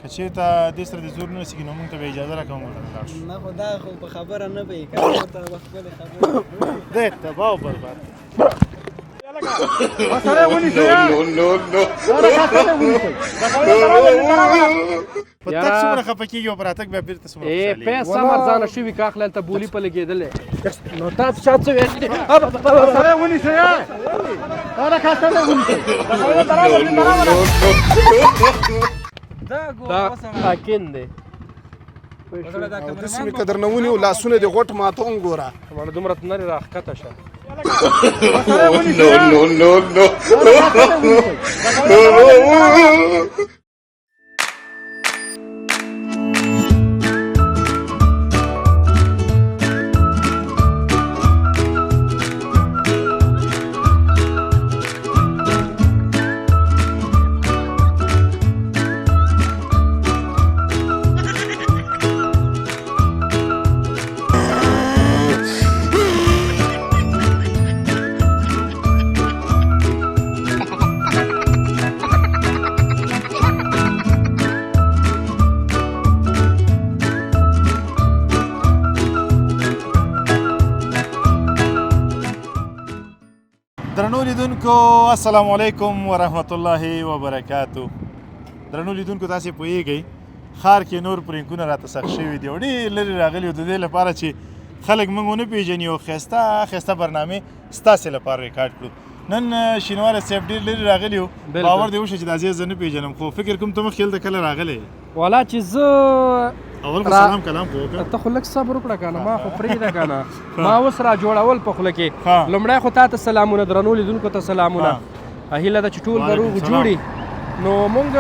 که چېرته دې سره د زور نه رسېږي نو موږ ته به اجازه راکړه موږ ورته ولاړ شو. نه خو دا خو په خبره نه پوهېږي که ورته به خپلې خبرې دی تباه او برباد. په تګ څومره خفه کېږي او په راتګ بیا بېرته څومره خوشحالېږي. پیسه مرزانه شوي که اخلي هلته بولي په لګېدلې نو تاسو چا څه ویل دي سره ونیسئ دا کار سره ونیسئ. دا حاکم دی او داسې مې که درنه ونیو لاسونه دې غوټ ماته وګوره ماړه دومره نرې راښکته شه درنو لیدونکو السلام علیکم ورحمت الله وبرکاتو. درنو لیدونکو تاسې پوهیږئ ښار کې نور پرینکونه راته سخت شوي دي او ډېر لرې راغلي د دې لپاره چې خلک موږ ونه پېژني او ښایسته ښایسته برنامې ستاسې لپاره ریکارډ کړو. نن شینواره صاحب ډېر لرې راغلي وو، باور دې وشه چې دا ځای زه نه پېژنم، خو فکر کوم ته مخکې هلته کله راغلی والا چې زه اول خو سلام کلام خو وکړه. ته خو لږ صبر وکړه که نه ما خو پرېږده که نه ما اوس را جوړول په خوله کې لومړی خو تا ته سلامونه درنو لیدونکو ته سلامونه هیله ده چې ټول به روغ جوړي. نو مونږ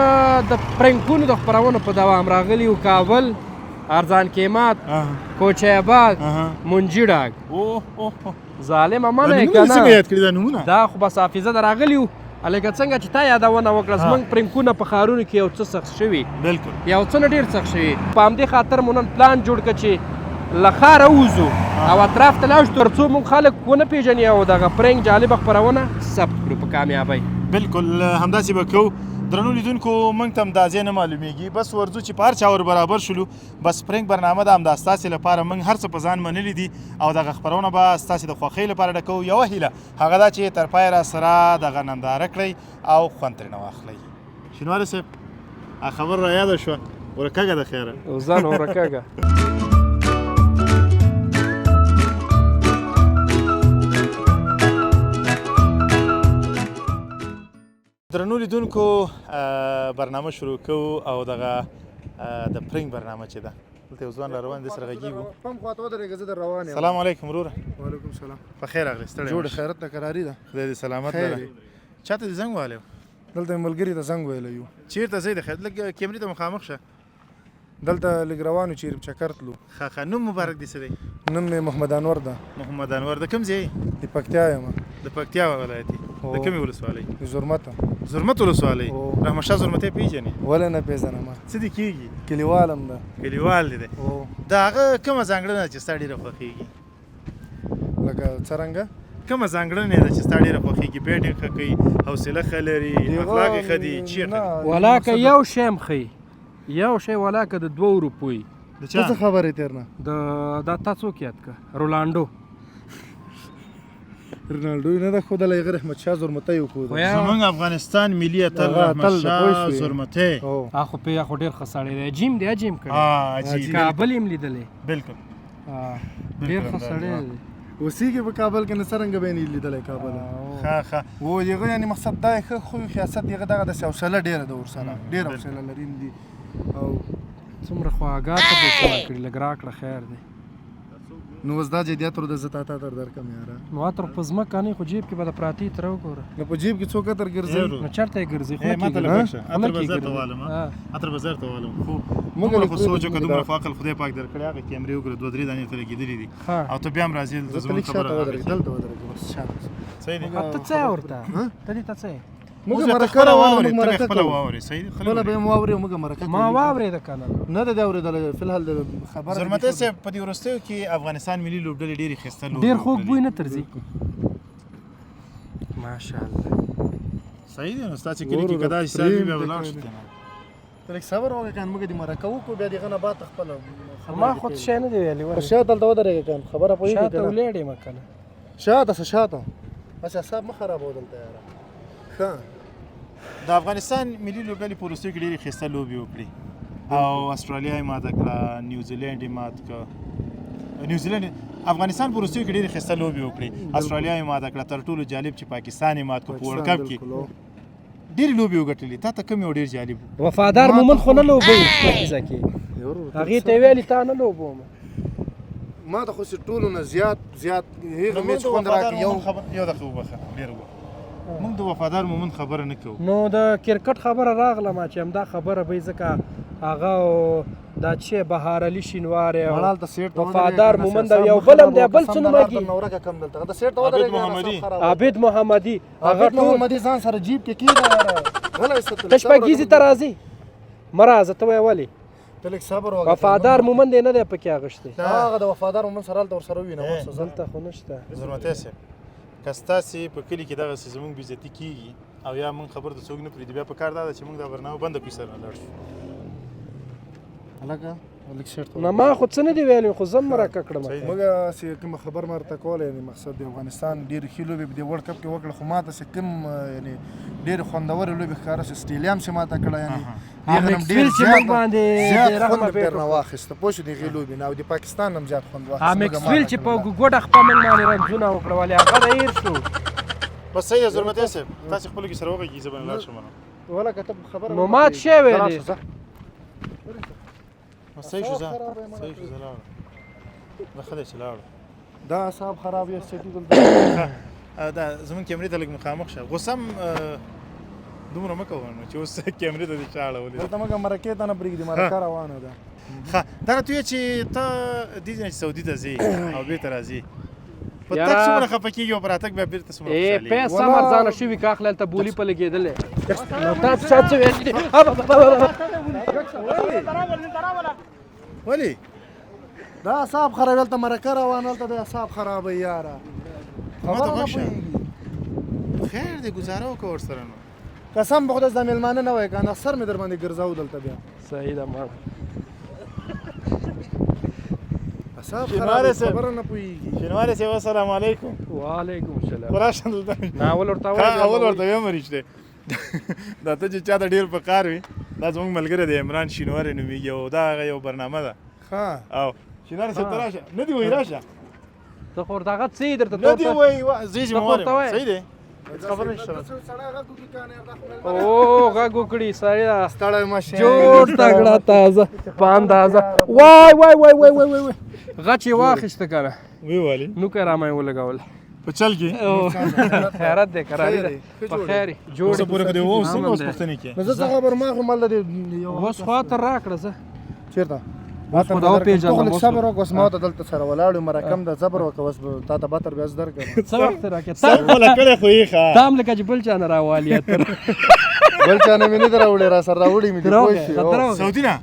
د پرنکونو د خپرونو په دوام راغلي وو کابل، ارزان قیمت، کوچی آباد، منجي ډاګ. ظالمه منه یې که نه یاد کړي دا نومونه دا خو بس حافظه د راغلي وو لکه څنګه چې تا یادونه وکړه زموږ پرنکونه په ښارونو کې یو څه سخت شوي بلکل یو څه نه ډېر سخت شوي. په همدې خاطر مو نن پلان جوړ کړه چې له ښاره ووځو او اطراف ته لاړ شو تر څو موږ خلک ونه پېژني او دغه پرنک جالبه خپرونه ثبت کړو په کامیابۍ. بلکل همداسې به کوو. درنو لیدونکو موږ ته هم دا ځای نه معلومیږي، بس ورځو چې په هر چا ور برابر شولو بس پرنک برنامه ده همدا ستاسې لپاره موږ هر څه په ځان منلي دي او دغه خپرونه به ستاسې د خوښۍ لپاره ډکوو. یوه هیله هغه دا چې تر پایه راسره دغه ننداره کړئ او خوند ترېنه واخلئ. شینواري صاحب خبر را یاده شوه ورکږه د خیره ځان ورکږه درنو لیدونکو برنامه شروع کوو او دغه د پرنک برنامه چې ده دلته یو ځوان را روان دی سره غږیږو. پم خواته ودرېږه زه در روان یم. سلام علیکم وروره. وعلیکم سلام. په خیر راغلی ستړی جوړ خیرت ته قراري ده. خدای دې سلامت لره. چاته دې زنګ وهلی و؟ دلته ملګري ته زنګ ویلی یو. چېرته ځئ د خیر لږ کیمرې ته مخامخ شه. دلته لږ روان یو چیرې چکر تلو. ښه نوم مبارک دې څه دی؟ نوم مې محمد انور ده. محمد انور د کوم ځای؟ د پکتیا یم. د پکتیا ولایتي. د کومې ولسوالۍ؟ د زرمته. زرمت ولسوالۍ. رحمت شاه زرمتی پیژنې؟ ولې نه پیژنم. څه دې کېږي؟ کلیوال هم ده. کلیوال دی. د هغه کومه ځانګړنه چې ستا ډېره خوښېږي؟ لکه څرنګه؟ کومه ځانګړنه ده چې ستا ډېره خوښېږي؟ بیټ یې ښه کوي، حوصله ښه لري، اخلاق یې ښه دي، چې یې ښه دي؟ ولا که یو شی هم ښیي یو شی ولا که د 2 روپو وي. د چا؟ څه خبرې تېر نه؟ دا تا څوک یاد که رونالډو رونالډو نه ده ښودلی، هغه رحمت شاه زرمتی وښوده. زموږ افغانستان ملي اتل رحمت شاه زرمتی خو پې خو ډېر ښه سړی دی. عجیم دی عجیم کړی کابل یې هم لیدلی. بلکل ډېر ښه سړی دی. اوسېږي په کابل کې نه څرنګه به یې نه لیدلی کابل. ښه و هغه یعنې مقصد دا یې ښه خوی خیاست هغه دغه داسې حوصله ډېره ده ورسره ډېره حوصله لري دي او څومره خواږه ته دې سره کړي لږ راکړه خیر دی. نو اوس دا جدیات ور د زه تا ته در درکړم یاره. نو عطر په ځمکه نه خو جیب کې به د پراتې تره وګوره. نو په جیب کې څوک عطر ګرځي؟ نو چېرته یې ګرځي؟ خوله کې عطر بازار ته والم عطر بازار ته والم خو موږ خو سوچ وکړو دومره خو عقل خدای پاک درکړی هغه کیمرې وګوره 2-3 دانې ته لګېدلې دي او ته بیا هم راځې دلته زموږ خبره دلته ودرېږه بس شاته. صحیح دی. ته څه یې ورته ته دې ته څه یې موږ مرکه راوړو موږ مرکه خپله واورې صحیح دی خپله به یې مو واورې موږ مرکه ما واورېده که نه نه ده دې اورېدلی فی الحال د خبره زرمتی صاحب په دې وروستیو کې افغانستان ملي لوبډلې ډېرې ښایسته لوبې ډېر خوږ بوی نه ترځي ماشاءالله. صحیح دی نو ستا چې کلي کې که داسې حساب وي بیا به لاړ شو که نه لږ صبر وکړه کنه موږ دې مرکه وکړو بیا دغه نه بعد خپله ما خو څه شی نه دی ویلي په شاته دلته ودرېږه کنه خبره پوهېږې شاته که نه ولاړ یم که نه شاته څه شاته بس اعصاب مه خرابوه دلته یاره ښه د افغانستان ملي لوبډلې په وروستیو کې ډېرې ښایسته لوبې وکړي او استرالیا یې ماته کړه نیوزیلینډ یې مات کړه افغانستان په وروستیو کې ډېرې ښایسته لوبې وکړي استرالیا یې ماته کړه تر ټولو جالب چې پاکستان یې مات کړه په ورلډ کپ کې ډېرې لوبې وګټلې تا ته کوم یو ډېر جالب وفادار مومن خو نه لوبوي پاکیزه کې هغې ته یې ویلي تا نه لوبوم ما ته خو چې ټولو نه زیات هغه میچ خوند راکړي یو دقیقه وبخښه ډېر موږ د وفادار مومن خبره نه کوو نو د کرکټ خبره راغله ما چې همدا خبره به ځکه هغه دا چې بهار علي شینواری وفادار مومن دا یو بل هم دی بل څه نومه عابد محمدي هغه محمدي ځان سره جیب کې کېږه ته شپږیزې ته راځي مه راځه ته وایې ولې ته لږ صبر وکړه وفادار مومن دی نه دی پکې اغوښتی هغه د وفادار مومن سره هلته ورسره ووینه دلته خو نشته زرمتی صاحب که ستاسې په کلي کې دغسې زموږ بېزتي کېږي او یا موږ خبر د څوک نه پرېږدي بیا په کار دا ده چې موږ دا برنامه بنده کړو سره نه لاړ شو هلکه لږ سیټ نه ما خو څه نه دی ویلي خو زه مرکه کړم موږ چې کوم خبر ما ورته کوله یعنې مقصد د افغانستان ډېرې ښې لوبې په دې ورلډ کپ کې وکړه خو ما ته چې کوم یعنې ډېرې خوندورې لوبې ښکاره شوې سټیډیم چې ما ته کړه یعنې هغه هم ډېر زیات خوند مې پرې نه واخیسته پوه شو د هغې لوبې نه او د پاکستان هم زیات خوند واخیست میکسویل چې په ګوډه خپه موږ باندې رنځونه وکړه ولې هغه د هېر شو بس صحیح ده زرمتی صاحب تاسې خپلو کې سره وغږېږئ زه به نه لاړ شم ولکه ته خبره نو مات شوی دی صحیح شو ځه صحیح شو ځه لاړو دا ښه دی چې لاړو دا اعصاب خراب یې سټي دلته دا زمونږ کیمرې ته لږ مخامخ شه غوسه هم دومره مه کوه نو چې اوس کیمرې ته دې چا اړولې دلته موږ مرکې ته نه پرېږدي مرکه روانه ده ښه دا راته ووایه چې ته دې ځای نه چې سعودي ته ځې او بېرته راځې په تګ څومره خفه کېږي او په راتګ بیا بېرته څومره خوشحالېږي پیسه ارزانه شوي که اخلي هلته بولي په لګېدلی نو تا چا څه ویلي ولې دا اعصاب خراب هلته مرکه روانه هلته د اعصاب خرابوي یاره خبره نه پوهېږي خیر دی ګزاره وکړه ورسره نو قسم به خدای دا مېلمانه نه وای کنه سر مې در باندې ګرځاو دلته بیا صحیح ده ما اعصاب خراب خبره نه پوهېږي شینواری صاحب السلام علیکم وعلیکم السلام راشه دلته نه اول ورته اول ورته ویم رښتې دا ته چې چا ته ډېر په کار وي دا زموږ ملګری دی عمران شینواری نومېږي او دا هغه یو برنامه ده او شینواری صاحب ته راشه نه دي وایي راشه ته خو ورته هغه څه یې درته نه دي وایي زه یې ذمهوار یم صحیح دی خبر نشته او غږ وکړي سړی ستړی مه شې جوړ تګړه تازه په اندازه وای وای وای وای وای وای غچ یې واخیسته که نه ویې والي نوکه رامه یې ولګول په چل کې خیرت دی کراري ده په خیر جوړ اوسه پورې خو دې اوس څنګه اوس پوښتنې کې نو زه څه خبر ما خو مله دې اوس خواته راکړه زه چېرته اوس خو دا وپېژنم خو صبر وکړه اوس ما ته دلته سره ولاړ یم مرکم ده صبر وکړه اوس به تا ته بتر بیا زه درکړم څه وخت راکړې سر خپله کړی خو یې ښه تا هم لکه چې بل چا نه راوالي اتر بل چا نه مې نه ده راوړې را سره راوړې مې دي پوه شوې سعودي نه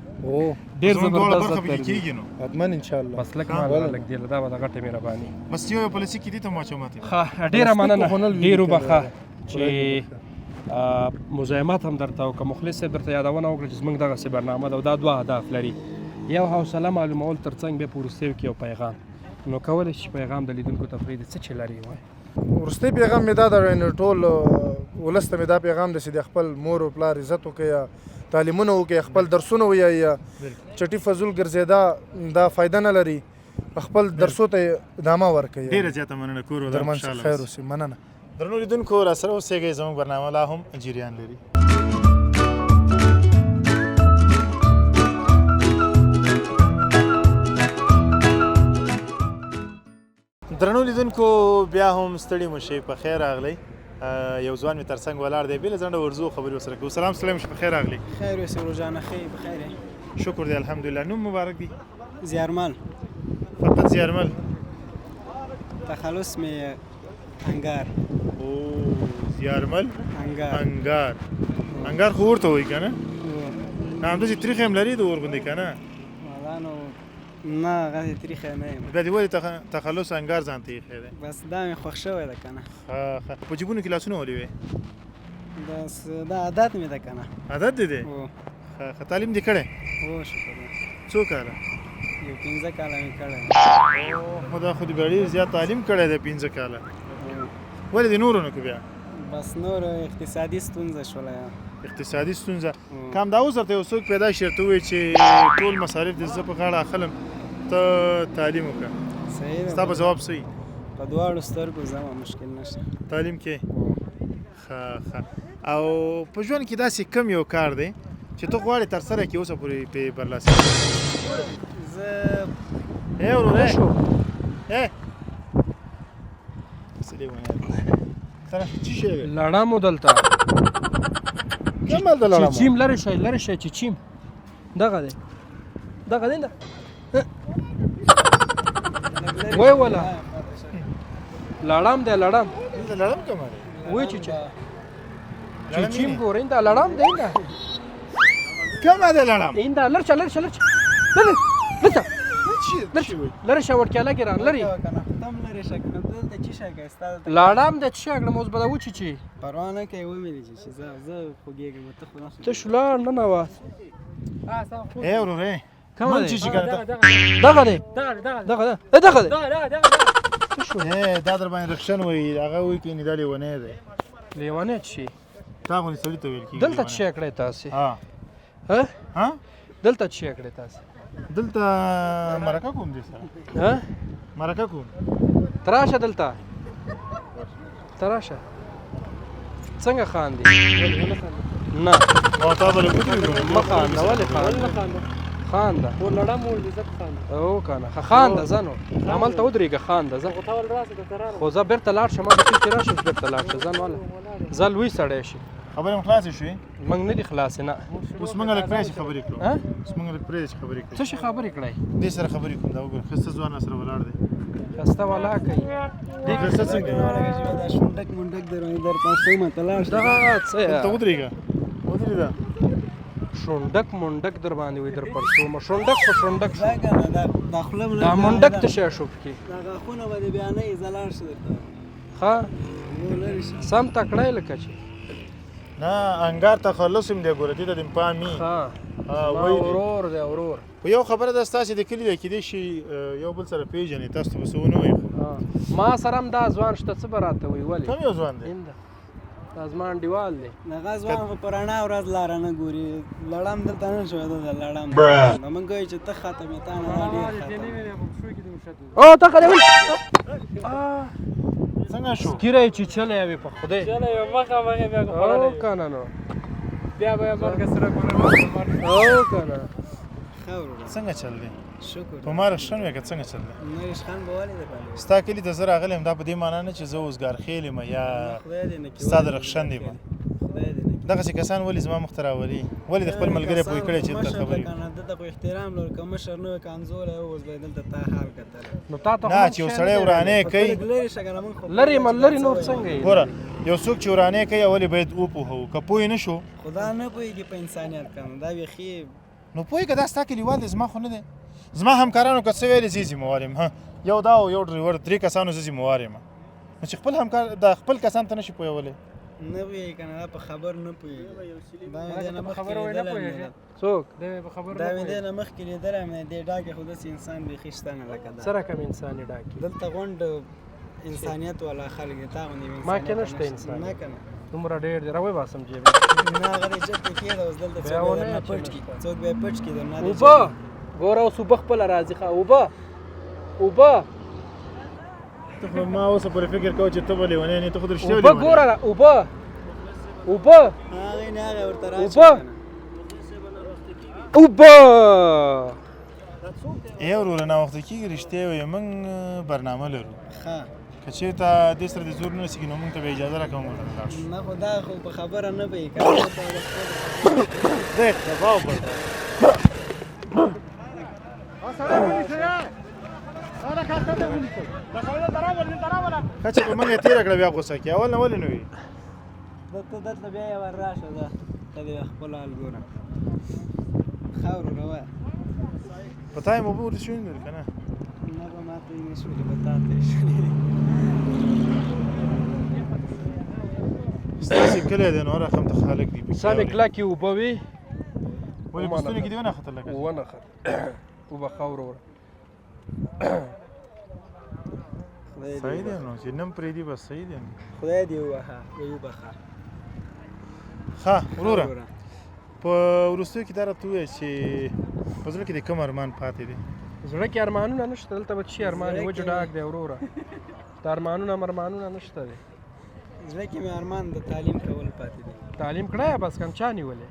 ډېر زموږ دواړه زبردست برخه اتر پکې دی کېږي نو حتما انشاءالله بس لږ مال لږ دی دا به د غټې مهرباني بس یو پالیسي کې دي ته واچوم ماته ډېره مننه ډېرو بخښه چې مزاحمت هم درته وکړه مخلص صاحب درته یادونه وکړه چې زموږ دغسې برنامه ده او دا دوه اهداف لري یو حوصله معلومول تر څنګ بیا په وروستیو کې یو پیغام نو کولی شي پیغام د لیدونکو ته پرېږدي څه چې لري وایي وروستی پیغام مې دا ده ټول ولس ته مې دا پیغام ده چې د خپل مور او پلار عزت وکړي یا تعلیمونه وکړي خپل درسونه ووایي یا چټي فضول ګرځېدا دا فایده نه لري خپل درسو ته ادامه ورکړي ډېره زیاته مننه کور ودان درمن خیر اوسې مننه درنو لیدونکو راسره اوسېږئ زموږ برنامه لا هم جریان لري درنو لیدونکو بیا هم ستړي مو شئ په خیر راغلی یو ځوان مې تر څنګ ولاړ دی بېله ځنډه ورځو خبرې ورسره کوو سلام سلام په خیر راغلی خیر اوسې روژانه ښې بخیر یې شکر دی الحمدلله نوم مبارک دی زیارمل فقط زیارمل تخلص مې انګار او زیارمل انګار انګار خو ورته وایي که نه همداسې تریخ هم لري د اور غوندې که نه والا نو نه هغسې تریخی نه یم بیا دې ولې تخلص انګار ځان ته ایښی دی بس دا مې خوښ شوی ده که نه ښه په جیبونو کې لاسونه ولې وې بس دا عادت مې ده که نه عادت دې دی ښه تعلیم دې کړی هو شکر دی. څو کاله یو 15 کاله مې کړی. خو دا خو دې بیا ډېر زیات تعلیم کړی دی 15 کاله ولې دې نورو نه کړو بیا بس نور اقتصادي ستونزه شوله. اقتصادي ستونزه کم دا اوس درته یو څوک پیدا شي ورته ووایي چې ټول مصارف دې زه په غاړه اخلم ته تعلیم وکړه صحیح ده. ستا به جواب صحیح په دواړو سترګو زما مشکل نشته. تعلیم کې ښه او په ژوند کې داسې کم یو کار دی چې ته غواړې ترسره کړې اوسه پورې پرې برلاسي زه وروره څه دی ونه سره څه شی دی لړم دلته کوم مال د لړم چیم لري شي چې چیم دغه دی نه وای ولا لړم دی لړم کوم دی وای چې چیم ګورین دا لړم دی نه کوم دی لړم ایندا لرچا لرچا ورکه لګران لري تم لري شک نه دلته چی شي ګستا لړم د چی اګل موز بده و چی پروا نه کوي و مې چې زه خوګېږم ته خو نه ته شلار نه نوا وروره کوم من چې ګرځه دغه دی دا در باندې رخصن وای هغه وای کې نه دالي ونه دی لیوانه چی تا غونې سړی ته ویل کیږي دلته چی کړی تاسو ها دلته چی کړی تاسو دلته مرکه کوم دي سره مرکه کوم تراشه دلته تراشه څنګه خان دي نه او تا بل کوم مخان دا ولې خان دا ور لړم ور عزت خان او کنه خان دا زنو عمل ته ودرېګه خان دا زه تول راسه د قرار خو زه بیرته لاړ شم د چې راشم بیرته لاړ شم ځان ولا زل وی سړی شي خبرې خلاص شوې موږ نه دي خلاص نه اوس موږ له پرېش خبرې کړو اوس موږ له پرېش خبرې کړو څه شي خبرې کړای دې سره خبرې کوم دا وګور خسته ځوان سره ولاړ دی خسته والا کوي دې خسته څنګه دا شونډک منډک درونه در پاسو متلاش دا څه ته ودرېګه ودرېدا شونډک منډک در باندې وي در پرسو ما شونډک دا کنه دا خپل دا منډک ته شې شوب کی دا غاخونه به بیانې زلار شي درته ها نو لري شي سم تکړای لکه چې نه انګار تخلصم دی ګوره دې د پامي ها وای اورور خو یو خبره ده ستاسو د کلی د کې دي شي یو بل سره پیژنې تاسو ته وسونه وي ما سره هم دا ځوان شته څه براته وی ولی کوم یو ځوان دی دا زمان دیوال دی نغه ځوان خو پرانا ورځ لار نه ګوري لړم دلته نه شو دا لړم نو مونږ وایو چې ته ختمې تا نه او تا کړه څنګه شو کیره چې چلې وي په خوده چله یو مخه بیا او کنه نو بیا مرګ سره او کنه خاور څنګه چل دی شکر په مار شنو کې څنګه چل دی نریش خان بوالی ده باندې ستا کلی د زړه غلم دا په دې معنی نه چې زه اوسګار خېل ما یا ستاد رخصن دی ما دغه څه کسان ولې زما مختراوري ولې د خپل ملګری پوي کړی چې ته خبرې کنه دته په احترام لور کوم مشر نو کمزور اوس به دلته تا حال کتل نو تا ته نه چې سړی ورانه کوي لری شګنه مون لری ملری نور څنګه ګوره یو څوک چې ورانه کوي اولی باید او په هو کپوی نه شو خدا نه پويږي په انسانيت کنه دا ویخي نو پوي کدا ستا کلیوال زما خو نه دی زما همکارانو که څه ویلې زیزي موارم ها یو دا او یو ډریور درې کسانو زیزي موارم نو چې خپل همکار د خپل کسان ته نشي پویولې نه وی کنه په خبر نه پويږي دا نه په خبر نه پويږي څوک دا په خبر دا نه مخ کې لیدل مې د ډاګه خود انسان به خښتنه لکه دا سره کوم انساني ډاکی دلته غونډ انسانيت ولا خلک ته غونډي ما کې نشته انسان نه کنه دومره ډېر دی راوي باسم جیب نه غره چې کې دا اوس دلته څوک به پټ کی درنه وبا ګوره اوس خپل راځي خا وبا ته ما اوس پر فکر کوم چې ته ولې ونه نه ته خو درشته وبا ګوره وبا هغه نه هغه ورته راځي وبا ورور نه وخت کې رښتیا وي موږ برنامه لرو ښه کچې ته د سره د زور نه سګنو موږ ته اجازه راکوم نه خدا خو په خبره نه پي کنه دیکھ دباو پر کچې په موږ تیر کړه بیا غوسه کې اول نه ولې نه وي دته بیا یې ور راشه دا ته خپل حال ګوره خاور روا پتاي مو بور شو نه کنه نه به ماته نه شو پتاته شو ستاسو کله د نور رقم ته خالق دی سامي کلاکی وبوي ولې په ستوني کې دې ونه ختل لکه ونه خر وبخه وروره صحیح دی نو چې نم پرېږدي بس صحیح دی خدای دې ووهه وبخه ښه وروره په وروستیو کې دا راته ووایه چې په زړه کې دې کوم ارمان پاتې دی زړه کې ارمانونه نشته دلته به چی ارمان وجه ډاک دی وروره د ارمانونه نشته دی زړه کې مې ارمان د تعلیم کول پاتې دي تعلیم کړی بس کم چا نیولې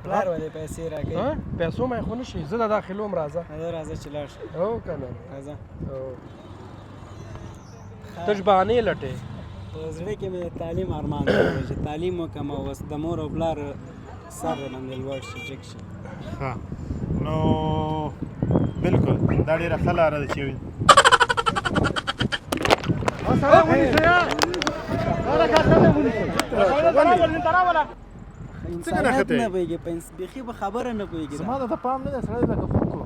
پلار ولې پیسې راکوي پیسو مې خو نشي زه د داخلو م راځه راځه چې لاړ شي او که نه راځه ته ژبانې لټې په زړه کې مې د تعلیم ارمان دی چې تعلیم وکړم او د مور او پلار سر باندې لوړ شي جګ شي ښه نو بالکل دا ډېره ښه لاره ده چې انسانیت نه پوهېږي بیخي به خبره نه پوهېږي زما د پام نه دی سړی لکه فوکو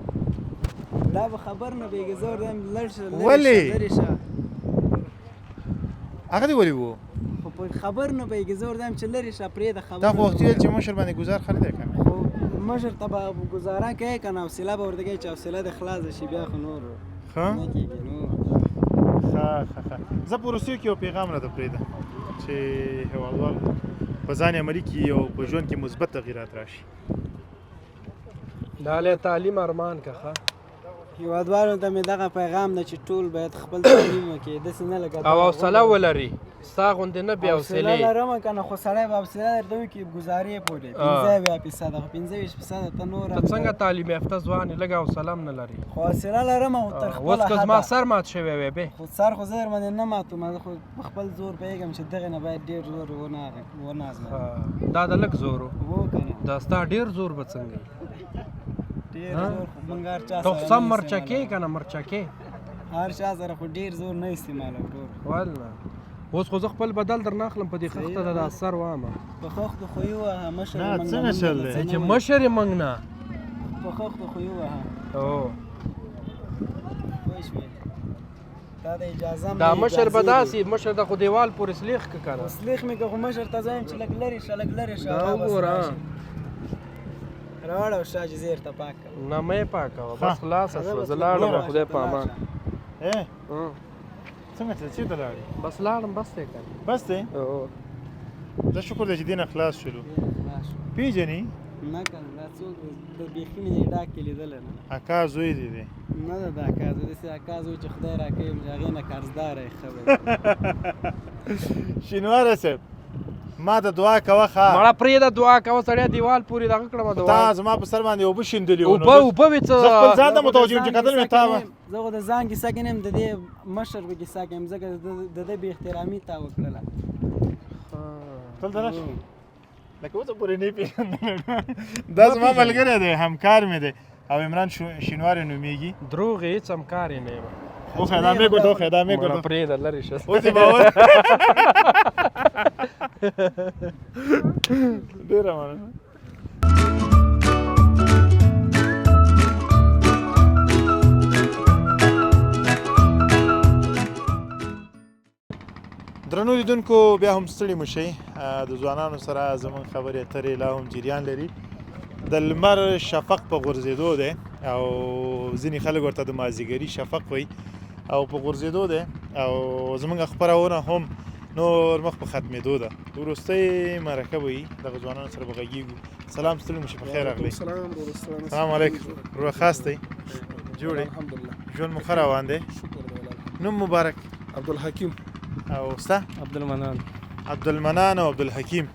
دا به خبر نه پوهېږي زور دی لږ شه ولې لرې شه هغه دې ولې و خو په خبر نه پوهېږي زور دی چې لرې شه پرېږده خبر دا خو وختي ویل چې مشر باندې ګزار ښه نه دی که نه خو مشر ته به ګزاره کوي که نه حوصله به ورته کوي چې حوصله دې خلاصه شي بیا خو نور ښه نه کېږي نو ښه زه په وروستیو کې یو پیغام راته پرېږده چې هېوادوال په ځان عملي کړي او په ژوند کې مثبت تغیرات راشي دا له تعلیم ارمان که ښه هېوادوالو ته مې دغه پیغام ده چې ټول باید خپل تعلیم وکړي داسې نه لګه او حوصله ولري ستا غوندې نه بې حوصله حوصلې لرم که نه خو سړی به حوصله درته وکړي ګزارې پورې 15% خو 25% ته نور ته څنګه تعلیم یافته ځوان یې لږ حوصله هم نه لري خو حوصله لرم او تر اوس خپله که زما سر مات شوی وی بې خو سر خو زه درباندې نه ماتوم زه خو په خپل زور پوهېږم چې دغې نه باید ډېر زور ونه ازموم دا د لږ زور و که نه دا ستا ډېر زور به څنګه وي ډېر زور خو موږ هر چا ته سره سم نه مرچکې که نه مرچکې هر چا سره خو ډېر زور نه استعمالوم ورور والله اوس خو زه خپل بدل در نه اخلم په دې خښته د دا سر وامه په خښتو خو یې ووهه مشر نه، یې موږ څنګه چل دی؟ چې مشر یې موږ نه په خښتو خو یې ووهه او پوه شوې دا د اجازه دا مشر به داسې مشر د خو دیوال پورې سلیخ که که نه سلیخ مې که خو مشر ته زه یم چې لږ لرې شه لږ لرې شه دا هغه بس وګوره. راشي. راوړه او شاه چې زه ورته پاک کړم نه مې پاکوه بس خلاصه شوه زه لاړم د خدای په امان څنګه چې چېرته لاړې بس لاړم بس دی که نه بس دی او زه شکر دی چې دې نه خلاص شولو پیژنې نه که نه دا څوک د بیخي مې دې ډاک کې لیدلی نه اکا زوی دی دی نه ده دا اکا زه داسې اکا زوی چې خدای راکوي هغې نه قرضداره یې ښه به شینواره صاحب ما ته دعا کوه ښه مړه پرېږده دعا کوه سړی دیوال پورې دغه کړم تا دعا زما په سر باندې اوبه شیندلي وو اوبه اوبه وې څه زه خپل ځان ته متوجه یم چې کتل مې تا وه زه خو د ځان کیسه کې نه یم د دې مشر په کیسه کې یم ځکه د ده بې احترامي تا وکړله دلته راشه لکه اوسه پورې نه پېژندم دا زما ملګری دی همکار مې دی او عمران شینواری نومیږي دروغ یې هېڅ همکار یې نه یم اوخه دا مې ګوتو اوخه دا مې مړه ګوتو پرېږده لرې شه اوس یې باور ډېره مننه درنو لیدونکو بیا هم ستړي مه شئ د ځوانانو سره زموږ خبرې اترې لا هم جریان لري د لمر شفق په غورځېدو دی او ځینې خلک ورته د مازدیګري شفق وایي او په غورځېدو دی او زموږ خپرونه هم نور مخ په ختمېدو ده وروستۍ مرکه به وي دغه ځوانانو سره به غږېږو سلام ستړي مو شي په خیر راغلی سلام علیکم روغ خاص دی جوړې ژوند مو ښه روان دی نوم مبارک عبدالحکیم او ستا عبدالمنان عبدالمنان او عبدالحکیم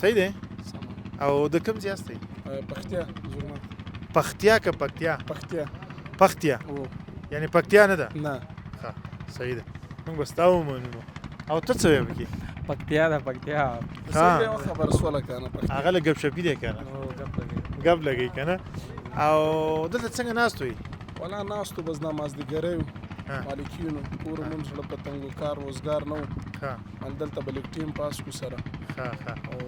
صحیح دی او د کوم ځای یاستئ پختیا جرمن پختیا که پکتیا پختیا پختیا یعنی پکتیا نه ده نه ښه صحیح ده موږ به ستا ومنو او ته څه وایې پکې پکتیا ده پکتیا خبر سوله کنه هغه له ګپ شپي دی که نه ګپ لګوي که نه او دلته څنګه ناست وئ ولا ناستو بس دا مازدیګری وو مالکینو کور مونږ زړه په تنګو کار روزګار نه وو ښه دلته به لږ ټیم پاس کړو سره ښه ښه او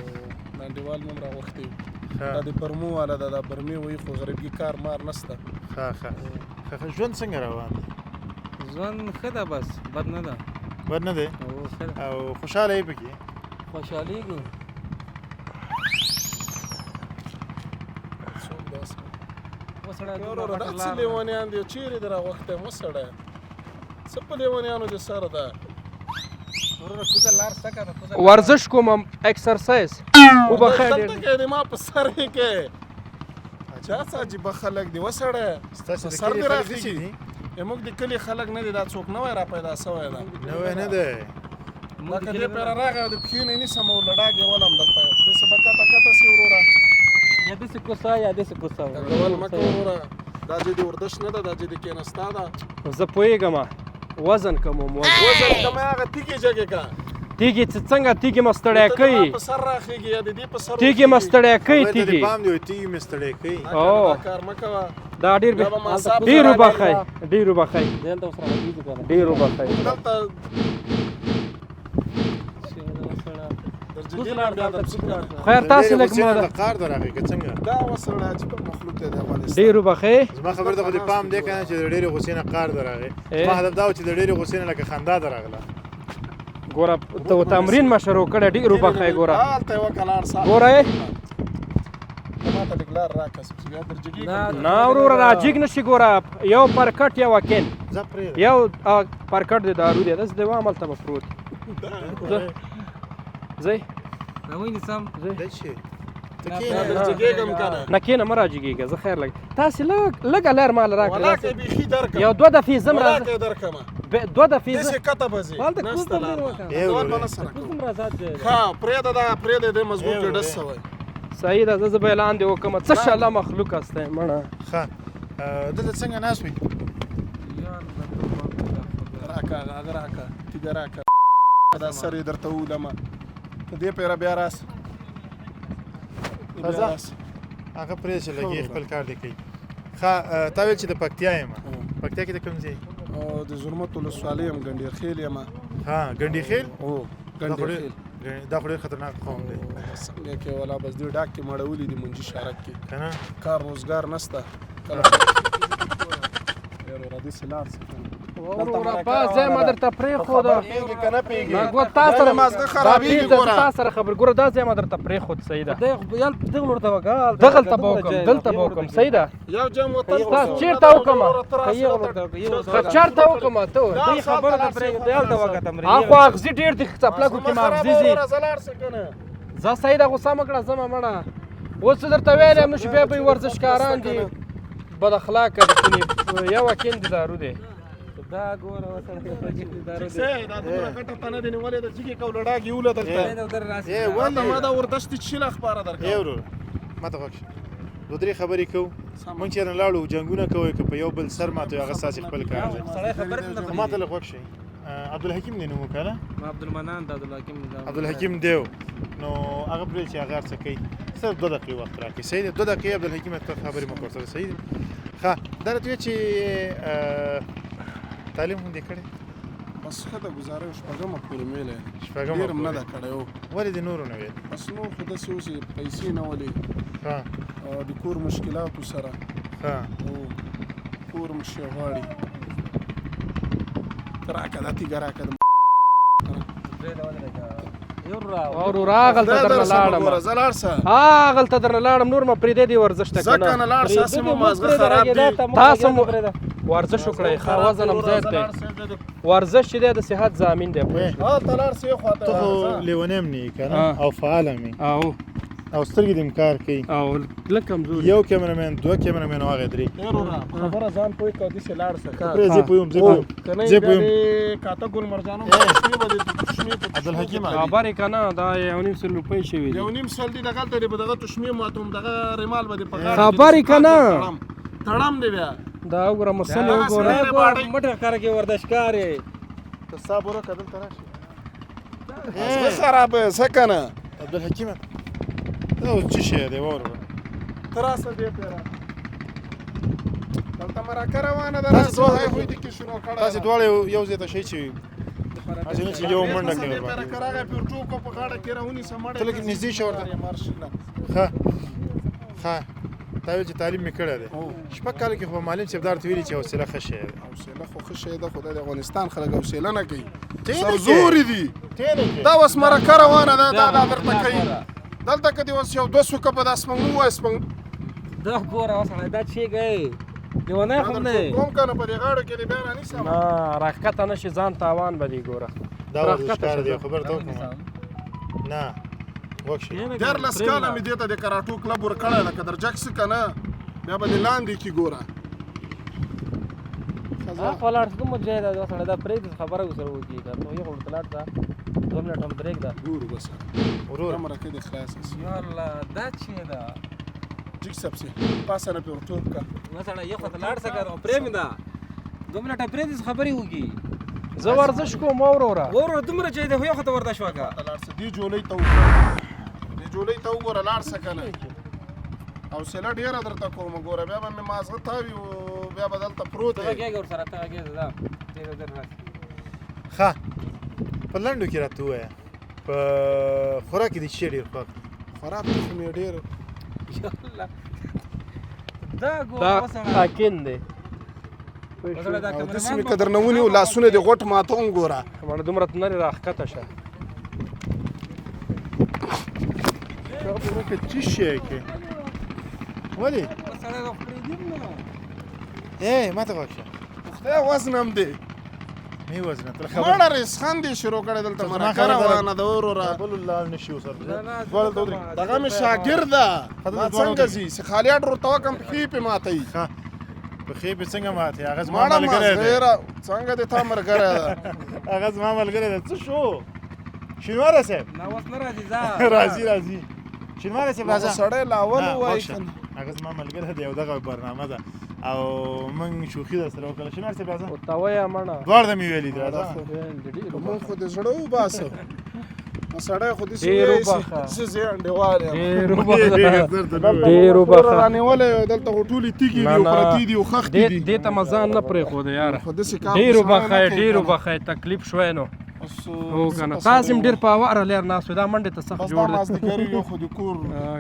نانډیوال مې هم راغوښتی وو ښه دا د برمو والا ده دا برمې وایي خو غریبګي کار مار نشته ښه ښه ښه ژوند څنګه روان دی ژوند ښه ده بس بد نه ده بد نه دی او خوشحاله یې پکې خوشحالېږو وروره دا څه لیونیان دي چیرې دې راوختی یم وسړیه څه په لیونیانو دې سر ده ورزش کوم ایکسرسایز وبخیر دلته کې دې ما په سر یې کې چا څه عجیبه خلک دي وسړیه ستاسو د سر کلي دې خلک راخیږي دي؟ زموږ د کلي خلک نه دي دا څوک نوی را پیدا سوی ده نوی نه دی لکه دې پیره راغی او د پښې نه یې نیسم او له ډاګې ولم دلته داسې به کته کته سي وروره ګول مه کوه وروره دا ځای د ورزش نه ده دا ځای د کېناستا ده زه پوهېږم وزن کموم وزن کمه هغه تیږې جګې که تیږې څنګه تیږې مې ستړی کوي په سر راخېږي یا د دې په سر تیږې مې ستړی کوي هغوی ته دې تیږې پام دی وایي تیږې مې ستړی کوي او کار مه کوه دا ډېر بیا به مصاب ډېر سره وبخئ ډېر وبخئ ډېر وبخئ دلته درجګي نه بیا در څه کوه خیر تاسې لږ ما د قار ته راغی که څنګه دا وسړی عجیبه مخلوق دی د افغانستان ډېر وبخئ زما خبر ته خو دې پام دی که نه چې د ډېرې غوسې نه قار ته راغی زما هدف دا و چې د ډېرې غوسې نه لکه خندا ته راغله ګوره ته تمرین ما شروع کړی ډېر وبخئ ګوره هلته یې وکړه لاړ سا ګوره ما ته لږ لار راکړه بیا درجګي نه وروره راجیګ نشي ګوره یو پرکټ یو وکین ځه پرېږده یو پرکټ د دارو دی داسې دی واملته به پروت ځئ دی چې ته دا کښېنه درجګېږم که نه نه کېنه مه راجیګېږه زه خیر لږ تاسې لږه لار مال ولاکه راکړه بیخي درکم یو دوه دفعې ځم راځه ولاکه یې درکمه دوه دفعې داسې زه کته به ځې نسته لار ای ځوان وروره. به نه سره کوو ښه پرېږده دا پرېږده دی مضبوط ای کې وروره. ډس شوی صحیح ده زه به یې لاندې وکړم څه شله مخلوق هستی مړه ښه دلته څنګه ناست وي راکه هغه راکه تیږه راکه دا سر یې درته وولمه په دې پیره بیا راس بیا ځه. راس هغه پرېږده چې لږ خپل کار دی کوي ښه تا ویل چې د پکتیا یم پکتیا کې د کوم ځای او د زرمت ولسوالۍ یم ګنډیر خیل یم ها ګنډي خیل او ګنډیر خیل دا خو ډېر خطرناک قوم دی څنګه کې ولا بس دې ډاک کې مړولي دي منجي شارک کې که نه کار روزګار نشته کله یاره دې سلار وروره بس ځای ما درته پرېښوده پیږي که نه پیږي نه ګوره تا سره مازده خرابېږي ګوره تا سره خبر ګوره دا ځای ما درته پرېښود صحیح ده دغلته به وکړم دلته به وکړم صحیح ده یو جام وطن تاسو چېرته وکړم چېرته وکړم ته اخوا اغزي ډېر دي څپلکو کې ماغزي ځي زه صحیح ده غوسه مه کړه ځمه مړه اوس څه درته ویلی یم نشو بیا به یې ورزشکاران دي بد اخلاقه دي ځینې یو وکیل دي دارو دی دا دومره ګټه ته نه دي نیولې د جګې کو لړاګي وله دلته ای ولې ما دا وردشتي چیله خبره درکړه ای وروره ما ته غوږ شه دوه درې خبرې کوو مونږ چېرې لاړو جنګونه کوئ که په یو بل سر ماتوي هغه ستاسې خپل کار دی ما ته لږ غوږ شئ عبدالحکیم دی نوم که نه عبدالحکیم دیو نو هغه پرېږدي چې هغه هر څه کوي صرف 2 دقیقې وخت راکړئ صحیح دی 2 دقیقې عبدالحکیم ته خبرې مه کوه سره صحیح دی ښه دا راته وایه چې تعلیم هم دې کړی بس ښه ده ګزاره یې شپږمه پورې ویلی شپږمه ډېر هم نه پورې. ده کړی و ولې دې نورو نه ویل بس نور خو داسې اوس یې پیسې نه ولې ښه د کور مشکلاتو سره ښه او کور م شی غواړي ته راکړه دا تیږه راکړه وروره هغلته درنه لاړم زه لاړ سه هغلته درنه لاړم نور مه پرېږدی دې ورزش ته زه که که نه نه لاړ سه هسې مو مازغه خراب دي تاسو هم ورزش وکړئ ښه وزن هم زیات دی ورزش چې دی د صحت ضامن دی پوه ها ته لاړ سه یې خواته ته خو لیونی هم نه یې که نه او فعال هم یې او او سترګې دې هم کار کوي او لږ کمزور یو کیمرامین 2 کیمرامین او هغه 3 خبره ځان پوه کړه داسې لاړ سه پرې زه پویم زه پویم که نه زه یې بیا پویم دې کاته ګل مرجانو شمې به دې شمې په عبدالحکیم خبرې که نه دا 1.5 روپۍ شوي دي 1.5 سل دي دغلته دې به دغه تشمې ماتوم دغه ریمال به دې په غاړه خبرې که نه تړم دې بیا دا وګوره مسلې وګوره ته صاحب ورکه دلته راشي زه خرابه څه که نه عبدالحکیم دا اوس څه شی دی واوره ته راسه دې پیره دلته مرکه روانه ده راسه وای خو دې کې شروع کړه تاسې دواړه یو ځای ته شئ چې هسې نه چې یو منډه کوي ورباندې مرکه راغی پیرټو کو په غاړه کې راونیسه مړی ته لږ نږدې شه ورته مارشینه ښه ښه تا ویل چې تعلیم مې کړی دی شپږ کاله کې خو معلم صاحب دار ته ویلي چې حوصله ښه شی دی حوصله خو ښه شی ده خو د افغانستان خلک حوصله نه کوي ته یې نه سرزوري دي دا اوس مرکه روانه ده دا درته کوي دلته که دې اوس یو 200 کپه د اسپنګ ووایه اسپنګ دا ګوره وسړی دا چیږی لیونی خو نه دی کوم کنه په دې غاړه کې دې بیا رانیسم نه راښکته نه شي ځان تاوان به دي ګوره دا ورزش کار دی خبر ته وکړم نه وکشي 14 کاله مې دې ته د کراټو کلب ورکړی لکه درجک څه که نه بیا به دې لاندې کي ګوره خو ولاړ څه دومره ځای ده دا سړی دا پرېږدي خبره ورسره وکړي که نو یې ورته لاړ ته 2 منټه هم پرېږده ګورو بس ورور کمره کې دې خلاص یالله دا چې ده جګ سب سي پاسه نه پې ورټوپ کا دا سړی یې خو ته لاړ څه که پرېږده 2 منټه پرېږدي خبرې وکړي زه ورزش کوم وروره وروره دومره ځای دی خو یې خو ته ورته شوه که لاړ څه دې جولۍ ته وګوره دې جولۍ ته وګوره لاړ څه که نه حوصله ډېره درته کوم ګوره بیا به مې مازغه تاوي او بیا به دلته پروت ته غږېږه ورسره ته غږېږه دا تېره در راشي ښه په لنډو کې راته ووایه په خوراک کې دې څه ډېر خوښ خوراک خو مې ډېر دا ګوره وسړی ساکن دی او داسې مې که درنه ونیو لاسونه دې غوټ ماتوم ګوره مړه دومره نرې راښکته شه څه شی کې ولې سړی خو پرېږدي نه ما ته وکشه خدای وزنم دی مې وزنه تر ماړه رسخان دې شروع کړی دلته مرکه روانه ده وروره بل الله نشي وسره دغه مې شاګرد ده دا څنګه ځي چې خالیاټ ورته وکړم پښې پې ماتوي په خې په څنګه ماته هغه زما ماړه ملګری دی مازغیره څنګه دې تا ملګری ده هغه زما ملګری دی څه شو شینواره صاحب نه اوس نه راځي ځه راځي شینواره صاحب هغه راځه سړی لاول ووایي وکشه. هغه زما ملګری دی او دغه برنامه ده او موږ شوخي در سره وکړه شینواره صاحب راځه ورته وایه مړه دواړه ته مې ویلي دي راځه مونږ خو دې زړه وباسه سړی خو دې ډېر وبخښه. زه زه انډیوال یم ډېر وبخښه رانیولی دلته خو ټولې تیږې دي او پرتې دي او خښتې دي دې ته مزان نه پرېښوده یاره خو داسې کار ډېر خو سړی نه وبخئ کوي ډېر کنه. وبخئ تکلیف شوی نو اوس هو که نه تاسې هم ډېر په اواره لیر ناست وئ دا منډې ته سخت بس دا جوړ دی مازدیګر یو خو د کور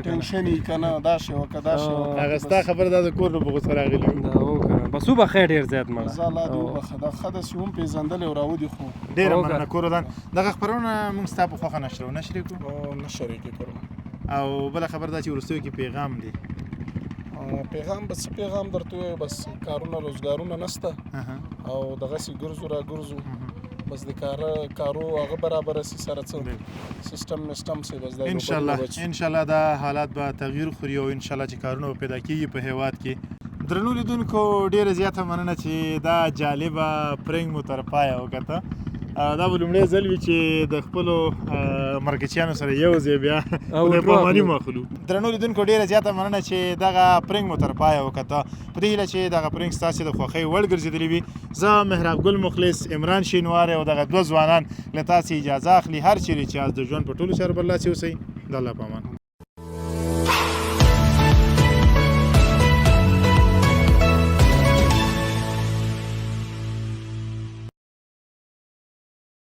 ټینشن یې که نه دا شی وکړه دا شی وکړه هغه ستا خبره ده د کور نه په غوسه راغلي دا هو که نه بس وبخئ ډېر زیات مړه زه الله دې وبخښه دا ښه داسې هم پېژندلی او راودي خو ډېره هو مننه که. کورودان دغه خپرونه موږ ستا په خوښه نشرو نه شریکو نه شریکې کړم او بله خبر دا چې وروستیو کې پیغام دی پیغام بس پیغام درته وایي بس کارونه روزګارونه نشته او دغسې ګرځو را ګرځو بس د کارو هغه برابره سي سره څه سیستم مسټم سي بس دا ان شاء الله دا حالات به تغییر خوري او ان شاء الله چې کارونه به پیدا کیږي په هیواد کې درنو لیدونکو ډیره زیاته مننه چې دا جالبه پرنګ مو تر پایه وکړه دا به لومړی ځل وي چې د خپلو مرکچیانو سره یو ځای بیا خدای پاماني ماخلو درنو لیدونکو ډیره زیاته مننه چې دغه پرنګ مو تر پایه وکړه په دې هیله چې دغه پرنګ ستاسې د خوښۍ وړ ګرځېدلی وي زه مهراب ګل مخلص عمران شینواری او دغه دوه ځوانان له تاسې اجازه اخلي هر چیرې چې یاست د ژوند په ټولو چارو برلاسي اوسئ د الله په امان